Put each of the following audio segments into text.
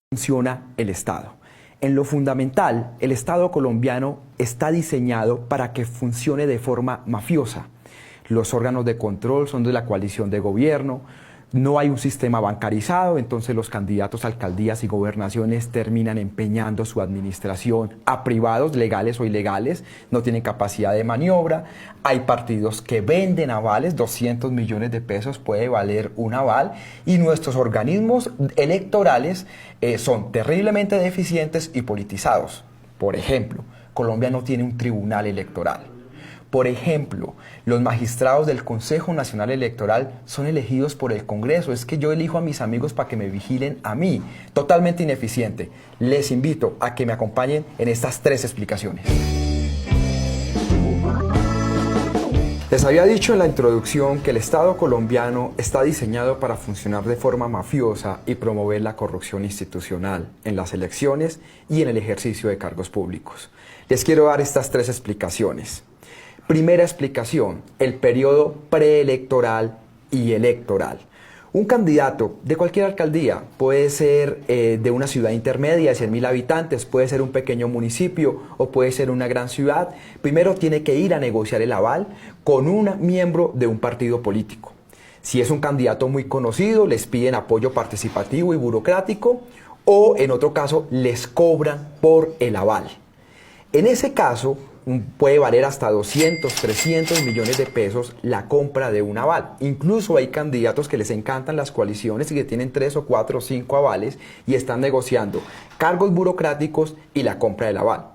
Funciona el Estado. En lo fundamental, el Estado colombiano está diseñado para que funcione de forma mafiosa. Los órganos de control son de la coalición de gobierno, no hay un sistema bancarizado, entonces los candidatos a alcaldías y gobernaciones terminan empeñando su administración a privados, legales o ilegales, no tienen capacidad de maniobra. Hay partidos que venden avales, 200 millones de pesos puede valer un aval, y nuestros organismos electorales son terriblemente deficientes y politizados. Por ejemplo, Colombia no tiene un tribunal electoral. Por ejemplo, los magistrados del Consejo Nacional Electoral son elegidos por el Congreso. Es que yo elijo a mis amigos para que me vigilen a mí. Totalmente ineficiente. Les invito a que me acompañen en estas 3 explicaciones. Les había dicho en la introducción que el Estado colombiano está diseñado para funcionar de forma mafiosa y promover la corrupción institucional en las elecciones y en el ejercicio de cargos públicos. Les quiero dar estas 3 explicaciones. Primera explicación, el periodo preelectoral y electoral. Un candidato de cualquier alcaldía puede ser de una ciudad intermedia de 100.000 habitantes, puede ser un pequeño municipio o puede ser una gran ciudad. Primero tiene que ir a negociar el aval con un miembro de un partido político. Si es un candidato muy conocido, les piden apoyo participativo y burocrático, o en otro caso les cobran por el aval. En ese caso, puede valer hasta 200, 300 millones de pesos la compra de un aval. Incluso hay candidatos que les encantan las coaliciones y que tienen 3 o 4 o 5 avales y están negociando cargos burocráticos y la compra del aval.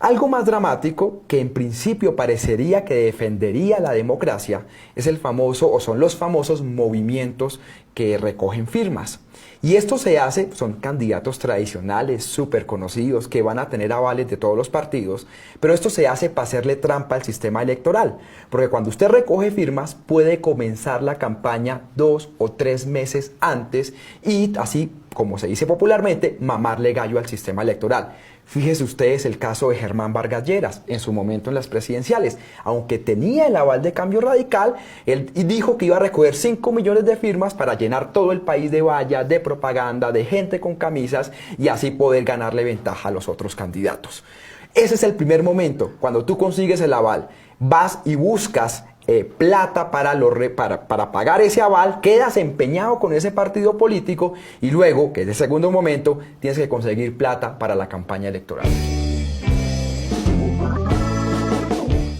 Algo más dramático, que en principio parecería que defendería la democracia, es el famoso, o son los famosos movimientos que recogen firmas. Y esto se hace, son candidatos tradicionales, súper conocidos, que van a tener avales de todos los partidos, pero esto se hace para hacerle trampa al sistema electoral, porque cuando usted recoge firmas puede comenzar la campaña 2 o 3 meses antes y así, como se dice popularmente, mamarle gallo al sistema electoral. Fíjese ustedes el caso de Germán Vargas Lleras, en su momento en las presidenciales. Aunque tenía el aval de Cambio Radical, él dijo que iba a recoger 5 millones de firmas para llenar todo el país de vallas, de propaganda, de gente con camisas y así poder ganarle ventaja a los otros candidatos. Ese es el primer momento, cuando tú consigues el aval, vas y buscas plata para pagar ese aval, quedas empeñado con ese partido político y luego, que es el segundo momento, tienes que conseguir plata para la campaña electoral.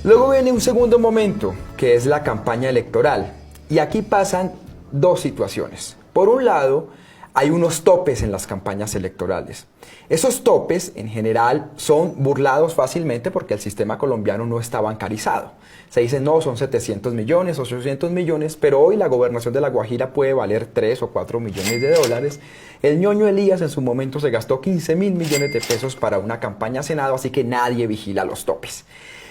Luego viene un segundo momento, que es la campaña electoral, y aquí pasan 2 situaciones. Por un lado, hay unos topes en las campañas electorales. Esos topes, en general, son burlados fácilmente porque el sistema colombiano no está bancarizado. Se dice, no, son 700 millones, 800 millones, pero hoy la gobernación de La Guajira puede valer 3 o 4 millones de dólares. El ñoño Elías en su momento se gastó 15.000 millones de pesos para una campaña a Senado, así que nadie vigila los topes.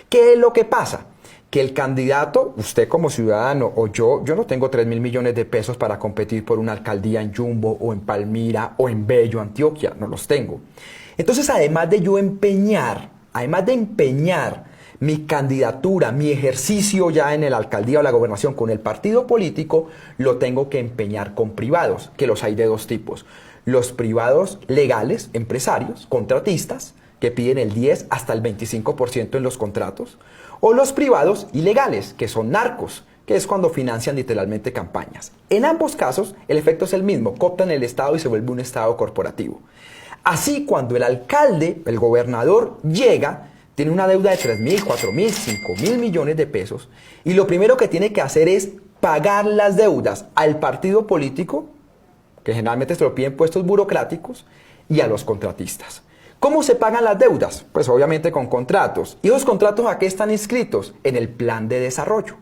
¿Qué es lo que pasa? Que el candidato, usted como ciudadano o yo no tengo 3.000 millones de pesos para competir por una alcaldía en Jumbo o en Palmira o en Bello, Antioquia, no los tengo. Entonces, además de empeñar mi candidatura, mi ejercicio ya en la alcaldía o la gobernación con el partido político, lo tengo que empeñar con privados, que los hay de 2 tipos. Los privados legales, empresarios, contratistas, que piden el 10 hasta el 25% en los contratos, o los privados ilegales, que son narcos, que es cuando financian literalmente campañas. En ambos casos, el efecto es el mismo, cooptan el Estado y se vuelve un Estado corporativo. Así, cuando el alcalde, el gobernador, llega, tiene una deuda de 3.000, 4.000, 5.000 millones de pesos, y lo primero que tiene que hacer es pagar las deudas al partido político, que generalmente se lo piden puestos burocráticos, y a los contratistas. ¿Cómo se pagan las deudas? Pues obviamente con contratos. ¿Y los contratos a qué están inscritos? En el plan de desarrollo.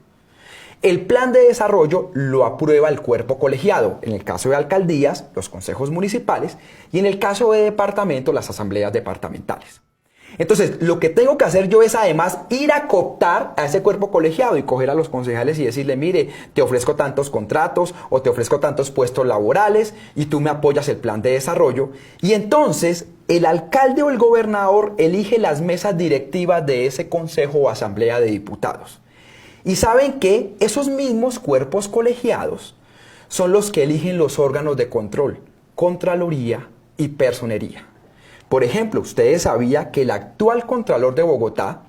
El plan de desarrollo lo aprueba el cuerpo colegiado, en el caso de alcaldías, los consejos municipales, y en el caso de departamento, las asambleas departamentales. Entonces, lo que tengo que hacer yo es además ir a cooptar a ese cuerpo colegiado y coger a los concejales y decirle, mire, te ofrezco tantos contratos o te ofrezco tantos puestos laborales y tú me apoyas el plan de desarrollo. Y entonces, el alcalde o el gobernador elige las mesas directivas de ese consejo o asamblea de diputados. Y saben que esos mismos cuerpos colegiados son los que eligen los órganos de control, Contraloría, y personería. Por ejemplo, ustedes sabían que el actual Contralor de Bogotá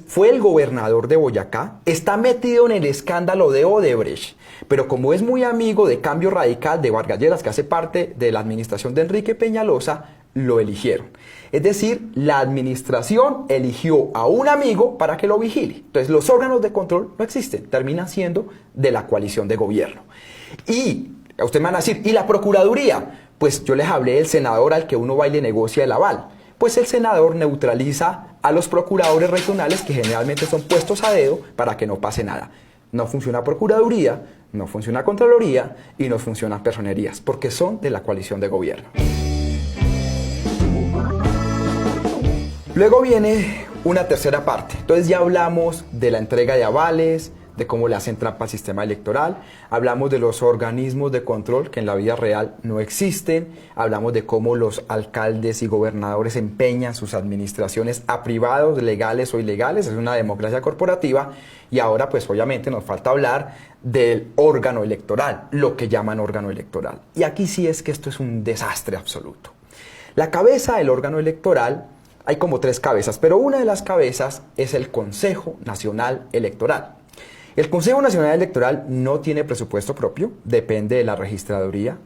fue el gobernador de Boyacá, está metido en el escándalo de Odebrecht, pero como es muy amigo de Cambio Radical de Vargas Lleras, que hace parte de la administración de Enrique Peñalosa, lo eligieron. Es decir, la administración eligió a un amigo para que lo vigile. Entonces los órganos de control no existen, terminan siendo de la coalición de gobierno. Y usted me van a decir, ¿y la Procuraduría? Pues yo les hablé del senador al que uno va y le negocia el aval. Pues el senador neutraliza a los procuradores regionales, que generalmente son puestos a dedo para que no pase nada. No funciona Procuraduría, no funciona Contraloría y no funcionan personerías, porque son de la coalición de gobierno. Luego viene una tercera parte. Entonces ya hablamos de la entrega de avales, de cómo le hacen trampa al sistema electoral, hablamos de los organismos de control que en la vida real no existen, hablamos de cómo los alcaldes y gobernadores empeñan sus administraciones a privados, legales o ilegales, es una democracia corporativa, y ahora pues obviamente nos falta hablar del órgano electoral, lo que llaman órgano electoral. Y aquí sí es que esto es un desastre absoluto. La cabeza del órgano electoral, hay como 3 cabezas, pero una de las cabezas es el Consejo Nacional Electoral. El Consejo Nacional Electoral no tiene presupuesto propio, depende de la registraduría,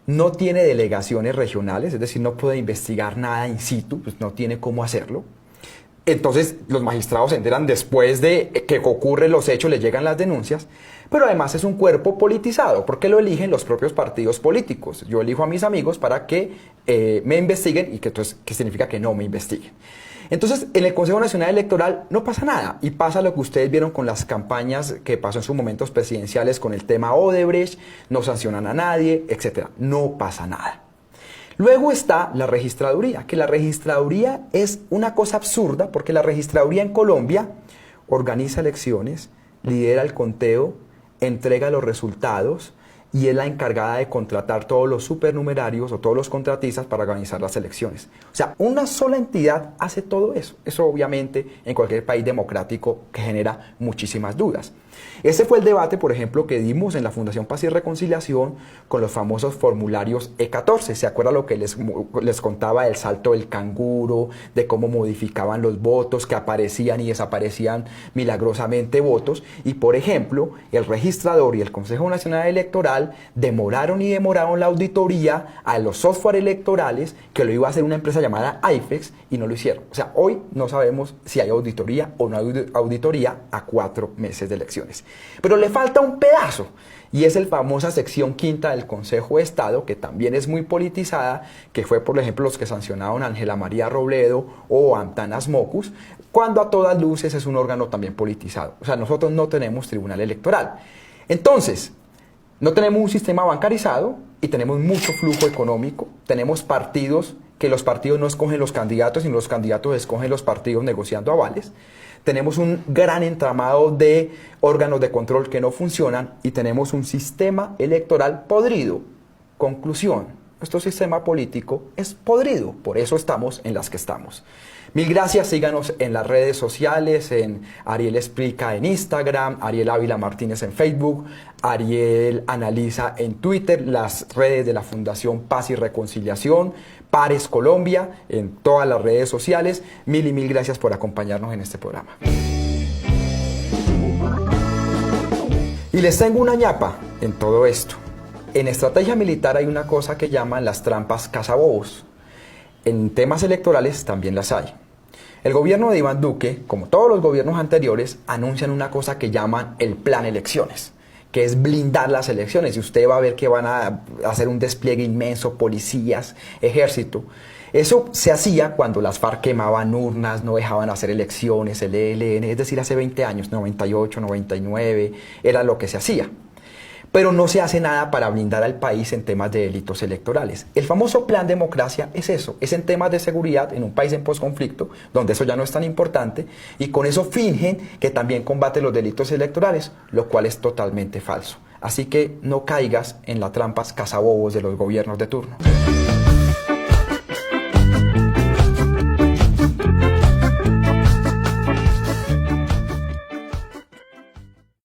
no tiene delegaciones regionales, es decir, no puede investigar nada in situ, pues no tiene cómo hacerlo. Entonces los magistrados se enteran después de que ocurren los hechos, les llegan las denuncias, pero además es un cuerpo politizado, porque lo eligen los propios partidos políticos. Yo elijo a mis amigos para que me investiguen y que entonces, ¿qué significa que no me investiguen? Entonces, en el Consejo Nacional Electoral no pasa nada y pasa lo que ustedes vieron con las campañas que pasó en sus momentos presidenciales con el tema Odebrecht, no sancionan a nadie, etc. No pasa nada. Luego está la registraduría, que la registraduría es una cosa absurda porque la registraduría en Colombia organiza elecciones, lidera el conteo, entrega los resultados y es la encargada de contratar todos los supernumerarios o todos los contratistas para organizar las elecciones. O sea, una sola entidad hace todo eso. Eso obviamente en cualquier país democrático que genera muchísimas dudas. Ese fue el debate, por ejemplo, que dimos en la Fundación Paz y Reconciliación con los famosos formularios E14. ¿Se acuerdan lo que les contaba del salto del canguro, de cómo modificaban los votos, que aparecían y desaparecían milagrosamente votos? Y, por ejemplo, el registrador y el Consejo Nacional Electoral demoraron la auditoría a los software electorales, que lo iba a hacer una empresa llamada IFEX, y no lo hicieron. O sea, hoy no sabemos si hay auditoría o no hay auditoría a 4 meses de elecciones. Pero le falta un pedazo, y es la famosa sección quinta del Consejo de Estado, que también es muy politizada, que fue, por ejemplo, los que sancionaron a Ángela María Robledo o a Antanas Mocus, cuando a todas luces es un órgano también politizado. O sea, nosotros no tenemos tribunal electoral. Entonces, no tenemos un sistema bancarizado y tenemos mucho flujo económico, tenemos partidos que los partidos no escogen los candidatos, sino los candidatos escogen los partidos negociando avales. Tenemos un gran entramado de órganos de control que no funcionan y tenemos un sistema electoral podrido. Conclusión, nuestro sistema político es podrido, por eso estamos en las que estamos. Mil gracias, síganos en las redes sociales, en Ariel Explica en Instagram, Ariel Ávila Martínez en Facebook, Ariel Analiza en Twitter, las redes de la Fundación Paz y Reconciliación, Pares Colombia, en todas las redes sociales. Mil y mil gracias por acompañarnos en este programa. Y les tengo una ñapa en todo esto. En estrategia militar hay una cosa que llaman las trampas cazabobos. En temas electorales también las hay. El gobierno de Iván Duque, como todos los gobiernos anteriores, anuncian una cosa que llaman el plan elecciones, que es blindar las elecciones. Y usted va a ver que van a hacer un despliegue inmenso, policías, ejército. Eso se hacía cuando las FARC quemaban urnas, no dejaban hacer elecciones, el ELN, es decir, hace 20 años, 98, 99, era lo que se hacía. Pero no se hace nada para blindar al país en temas de delitos electorales. El famoso plan democracia es eso, es en temas de seguridad en un país en posconflicto, donde eso ya no es tan importante, y con eso fingen que también combate los delitos electorales, lo cual es totalmente falso. Así que no caigas en las trampas cazabobos de los gobiernos de turno.